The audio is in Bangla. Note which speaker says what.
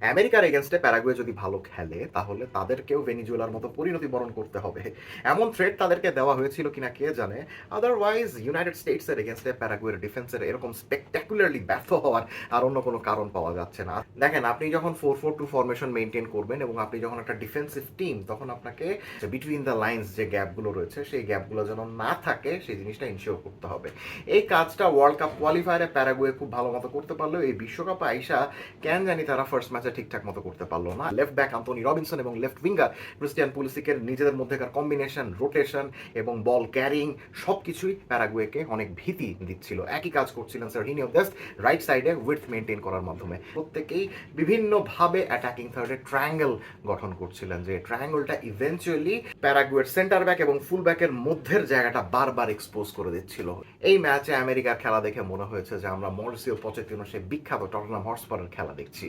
Speaker 1: আমেরিকার এগেনস্টে প্যারাগুয়ে যদি ভালো খেলে তাহলে তাদেরকেও ভেনিজুয়েলার মতো পরিণতি বরণ করতে হবে। এমন থ্রেট তাদেরকে দেওয়া হয়েছিল কিনা কে জানে। আদারওয়াইজ ইউনাইটেড স্টেটসের এগেনস্টে প্যারাগুয়ের ডিফেন্সের এরকম স্পেকটাকুলারলি ব্যর্থ হওয়ার আর অন্য কোনো কারণ পাওয়া যাচ্ছে না। দেখেন, আপনি যখন 4-4-2 ফরমেশন মেনটেন করবেন এবং আপনি যখন একটা ডিফেন্সিভ টিম, তখন আপনাকে বিটুইন দ্য লাইন্স যে গ্যাপগুলো রয়েছে সেই গ্যাপগুলো যেন না থাকে সেই জিনিসটা ইনশিওর করতে হবে। এই কাজটা ওয়ার্ল্ড কাপ কোয়ালিফায়ারে প্যারাগুয়ে খুব ভালো মতো করতে পারলেও এই বিশ্বকাপে আইসা কেন জানি তারা ফার্স্ট ম্যাচে ঠিকঠাক মতো করতে পারলো না। লেফট ব্যাক আন্তোনি রবিনসন এবং লেফট উইঙ্গার ক্রিস্টিয়ান পুলিসিকের নিজেদের মধ্যেকার কম্বিনেশন, রোটেশন এবং বল ক্যারিং সবকিছুই প্যারাগুয়েকে অনেক ভীতি দিচ্ছিল। একই কাজ করছিলেন সার্হিনিও দেস্ট রাইট সাইডে উইডথ মেনটেন করার মাধ্যমে। প্রত্যেকেই বিভিন্নভাবে অ্যাটাকিং থার্ডে ট্রায়াঙ্গেল গঠন করছিলেন, যে ট্রায়াঙ্গেলটা ইভেনচুয়ালি প্যারাগুয়ের সেন্টার ব্যাক এবং ফুল ব্যাকের মধ্যের জায়গাটা বারবার এক্সপোজ করে দিচ্ছিল। এই ম্যাচে আমেরিকার খেলা দেখে মনে হয়েছে যে আমরা মরিসিও পচেতিনো সে বিখ্যাত টটনহাম হটস্পারের খেলা দেখছি।